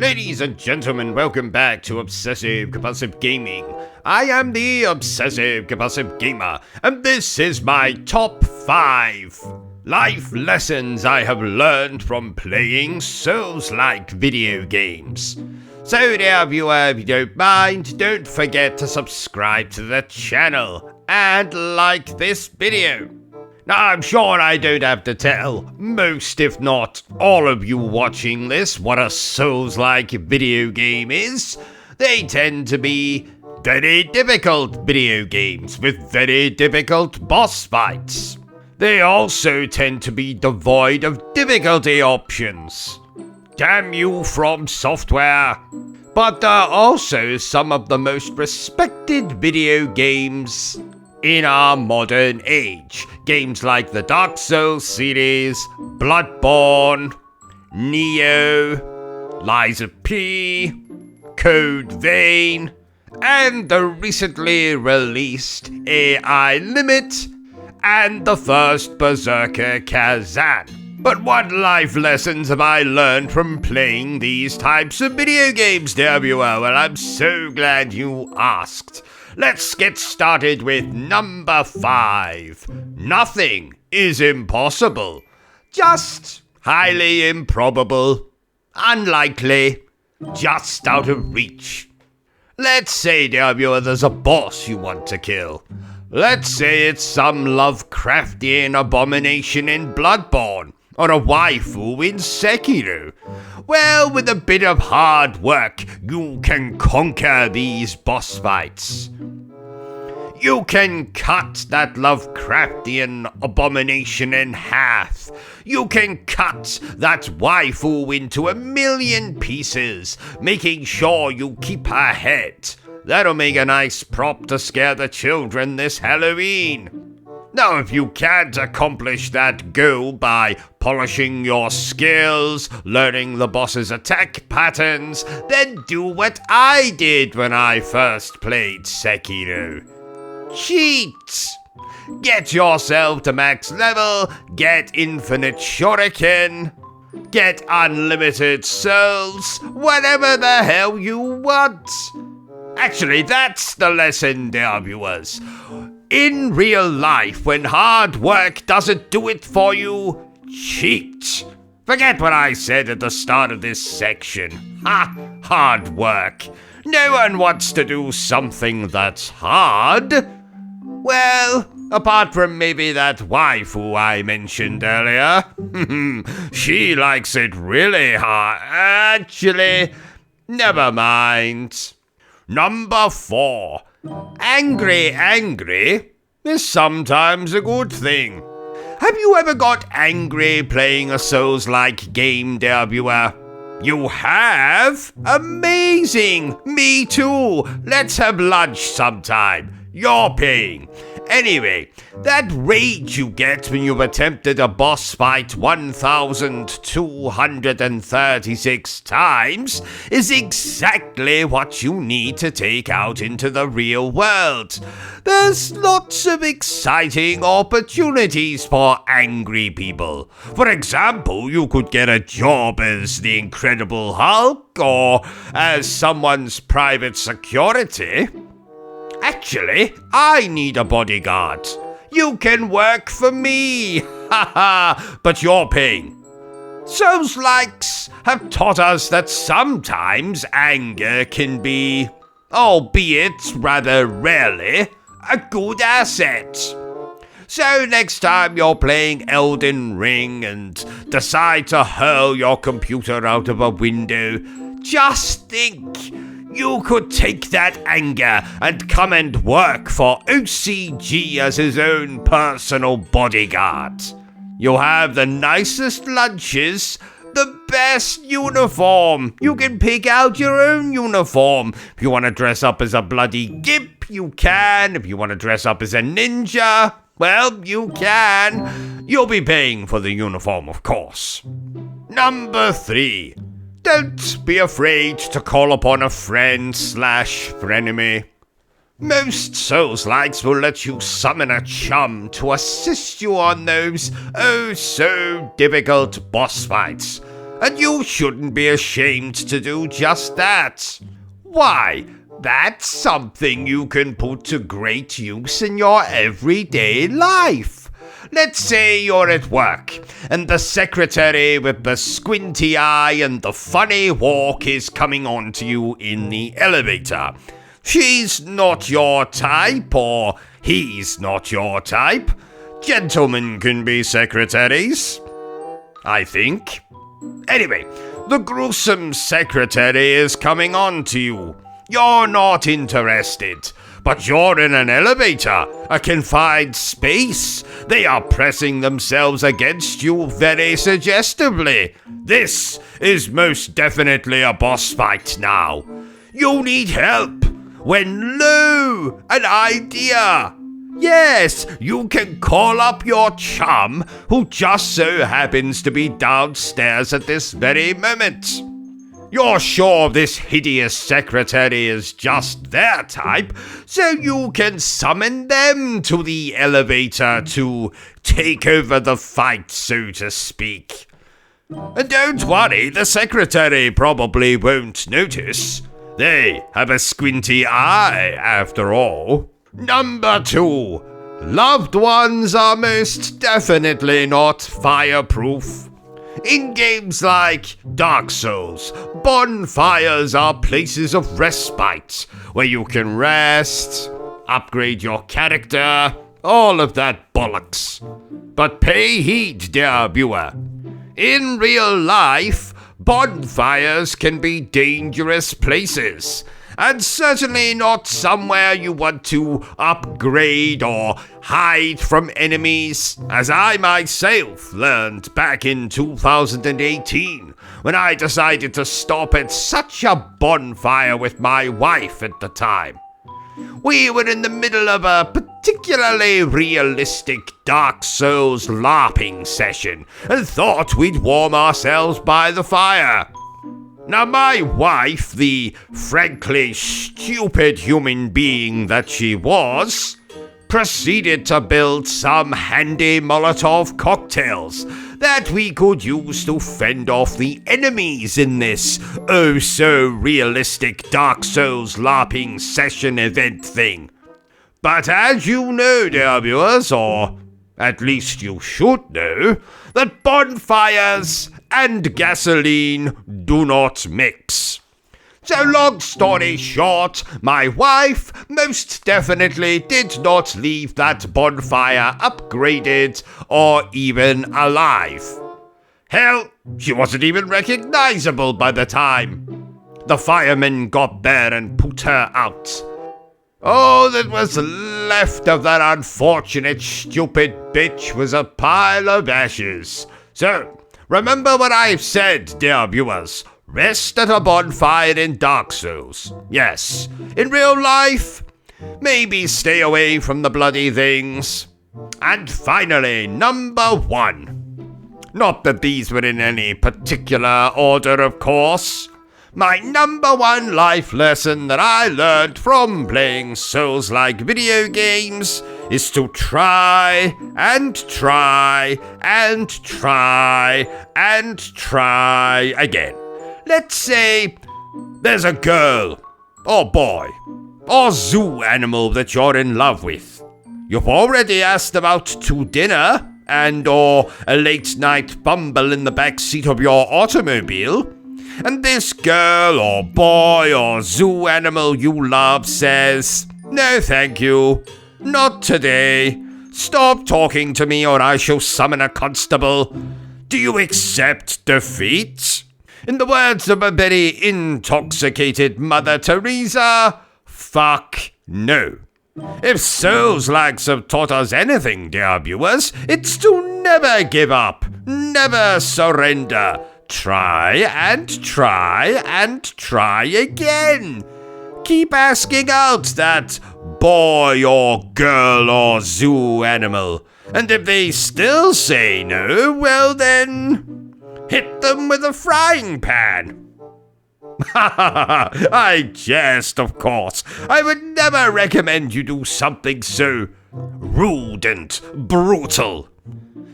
Ladies and gentlemen, welcome back to Obsessive Compulsive Gaming. I am the Obsessive Compulsive Gamer, and this is my top 5 life lessons I have learned from playing Souls-like video games. So dear viewer, if you don't mind, don't forget to subscribe to the channel and like this video. Now, I'm sure I don't have to tell most, if not all of you watching this, what a Souls-like video game is. They tend to be very difficult video games with very difficult boss fights. They also tend to be devoid of difficulty options. Damn you From Software! But they're also some of the most respected video games in our modern age. Games like the Dark Souls series, Bloodborne, Neo, Lies of P, Code Vein, and the recently released AI Limit, and the first Berserker Kazan. But what life lessons have I learned from playing these types of video games, dear viewer? Well, I'm so glad you asked. Let's get started with number 5. Nothing is impossible. Just highly improbable, unlikely, just out of reach. Let's say, dear viewer, there's a boss you want to kill. Let's say it's some Lovecraftian abomination in Bloodborne, or a waifu in Sekiro. Well, with a bit of hard work, you can conquer these boss fights. You can cut that Lovecraftian abomination in half. You can cut that waifu into a million pieces, making sure you keep her head. That'll make a nice prop to scare the children this Halloween. Now, if you can't accomplish that goal by polishing your skills, learning the boss's attack patterns, then do what I did when I first played Sekiro. Cheat! Get yourself to max level, get infinite shuriken, get unlimited souls, whatever the hell you want. Actually, that's the lesson, dear viewers. In real life, when hard work doesn't do it for you, cheat. Forget what I said at the start of this section. Hard work. No one wants to do something that's hard. Well, apart from maybe that waifu I mentioned earlier. She likes it really hard. Actually, never mind. Number 4. Angry is sometimes a good thing. Have you ever got angry playing a Souls-like game, dear viewer? You have? Amazing! Me too! Let's have lunch sometime. You're paying. Anyway, that rage you get when you've attempted a boss fight 1,236 times is exactly what you need to take out into the real world. There's lots of exciting opportunities for angry people. For example, you could get a job as the Incredible Hulk or as someone's private security. Actually, I need a bodyguard. You can work for me. But you're paying. Souls-likes have taught us that sometimes anger can be, albeit rather rarely, a good asset. So next time you're playing Elden Ring and decide to hurl your computer out of a window, just think, you could take that anger and come and work for OCG as his own personal bodyguard. You'll have the nicest lunches, the best uniform. You can pick out your own uniform. If you want to dress up as a bloody gimp, you can. If you want to dress up as a ninja, well, you can. You'll be paying for the uniform, of course. Number 3. Don't be afraid to call upon a friend/frenemy. Most Souls-likes will let you summon a chum to assist you on those oh-so-difficult boss fights. And you shouldn't be ashamed to do just that. Why, that's something you can put to great use in your everyday life. Let's say you're at work, and the secretary with the squinty eye and the funny walk is coming on to you in the elevator. She's not your type, or he's not your type. Gentlemen can be secretaries, I think. Anyway, the gruesome secretary is coming on to you. You're not interested, but you're in an elevator, a confined space. They are pressing themselves against you very suggestively. This is most definitely a boss fight now. You need help. When lo, an idea. Yes, you can call up your chum, who just so happens to be downstairs at this very moment. You're sure this hideous secretary is just their type, so you can summon them to the elevator to take over the fight, so to speak. And don't worry, the secretary probably won't notice. They have a squinty eye, after all. Number 2. Loved ones are most definitely not fireproof. In games like Dark Souls, bonfires are places of respite, where you can rest, upgrade your character, all of that bollocks. But pay heed, dear viewer. In real life, bonfires can be dangerous places, and certainly not somewhere you want to upgrade or hide from enemies, as I myself learned back in 2018 when I decided to stop at such a bonfire with my wife at the time. We were in the middle of a particularly realistic Dark Souls LARPing session and thought we'd warm ourselves by the fire. Now, my wife, the frankly stupid human being that she was, proceeded to build some handy Molotov cocktails that we could use to fend off the enemies in this oh-so-realistic Dark Souls LARPing session event thing. But as you know, dear viewers, or at least you should know, that bonfires and gasoline do not mix. So long story short, my wife most definitely did not leave that bonfire upgraded or even alive. Hell, she wasn't even recognizable by the time the firemen got there and put her out. All that was left of that unfortunate stupid bitch was a pile of ashes. So, remember what I've said, dear viewers. Rest at a bonfire in Dark Souls. Yes, in real life, maybe stay away from the bloody things. And finally, number 1. Not that these were in any particular order, of course. My number 1 life lesson that I learned from playing Souls-like video games is to try and try and try and try again. Let's say there's a girl, or boy, or zoo animal that you're in love with. You've already asked them out to dinner or a late night bumble in the back seat of your automobile. And this girl or boy or zoo animal you love says, "No thank you, not today. Stop talking to me or I shall summon a constable." Do you accept defeat? In the words of a very intoxicated Mother Teresa, fuck no. If Souls-likes have taught us anything, dear viewers, it's to never give up, never surrender. Try and try and try again. Keep asking out that boy or girl or zoo animal. And if they still say no, well then, hit them with a frying pan. I jest, of course. I would never recommend you do something so rude and brutal.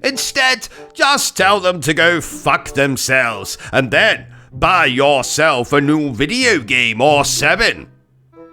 Instead, just tell them to go fuck themselves and then buy yourself a new video game or 7.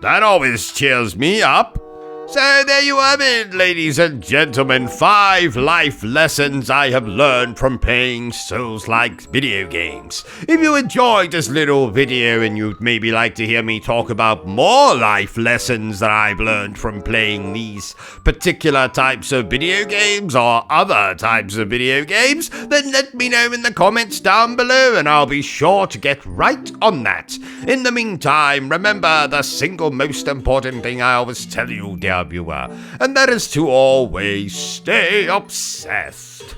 That always cheers me up. So there you have it, ladies and gentlemen, 5 life lessons I have learned from playing Souls-like video games. If you enjoyed this little video and you'd maybe like to hear me talk about more life lessons that I've learned from playing these particular types of video games or other types of video games, then let me know in the comments down below and I'll be sure to get right on that. In the meantime, remember the single most important thing I always tell you, dear viewer, and that is to always stay obsessed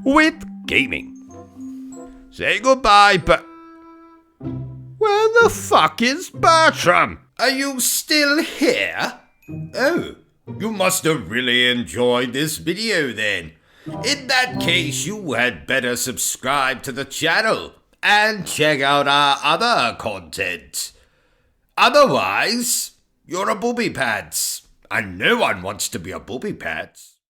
with gaming. Say goodbye, but where the fuck is Bertrum? Are you still here? Oh, you must have really enjoyed this video then. In that case, you had better subscribe to the channel and check out our other content. Otherwise, you're a booby pants. And no one wants to be a booby pants.